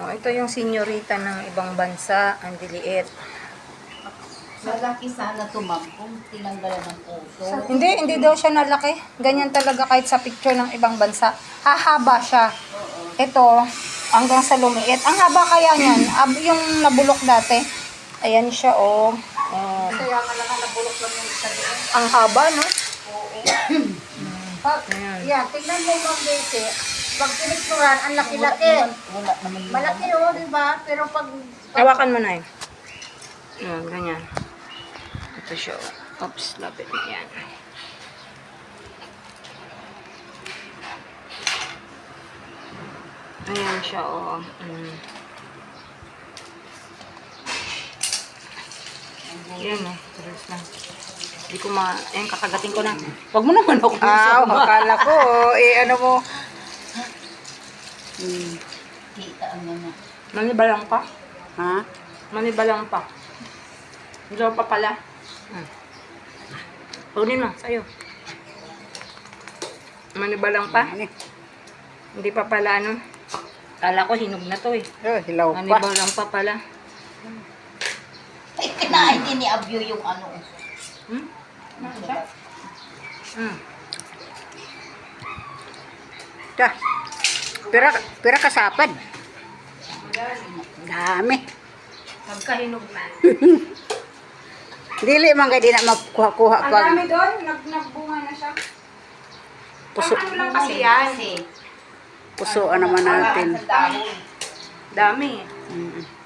Oh, ito yung senyorita ng ibang bansa. Ang diliit. Malaki sana to, ma'am, kung tinanggalan ng puso. Hindi daw siya nalaki. Ganyan talaga kahit sa picture ng ibang bansa. Hahaba siya. Ito, hanggang sa lumiit. Ang haba kaya niyan, yung nabulok dati. Ayan siya, oh. Kaya nga lang nabulok lang yung isa doon. Ang haba, no? Yan, tignan mo, ma'am, Bete. Pag pinicturan, ang laki-laki. Wala naman. Malaki, oh, di ba? Pero pag... Hawakan mo na yun. Ayan, ganyan. Ito siya, oh. Oops, lapit na yan. Ayan siya, oh. Yan, oh. Terus lang. Hindi ko ayan, kakagating ko na. Huwag mo naman ako. Akala ko, ano mo. Kita ang mga. Manibalang pa. Ha? Manibalang pa. Hindi pa pala. Kunin mo, sa'yo. Manibalang pa. Hindi pa pala, ano. Kala ko hinog na to, eh. Hilaw pa. Manibalang pa pala. Ay, kinain din ni Abyo yung ano. Pira kasapad. Dami. Magkahinog na. Dili man di na makuha-kuha Ang pag dami doon, nagbunga na siya. puso, Ano lang kasi yan. pusoan naman natin. Dami. Mm.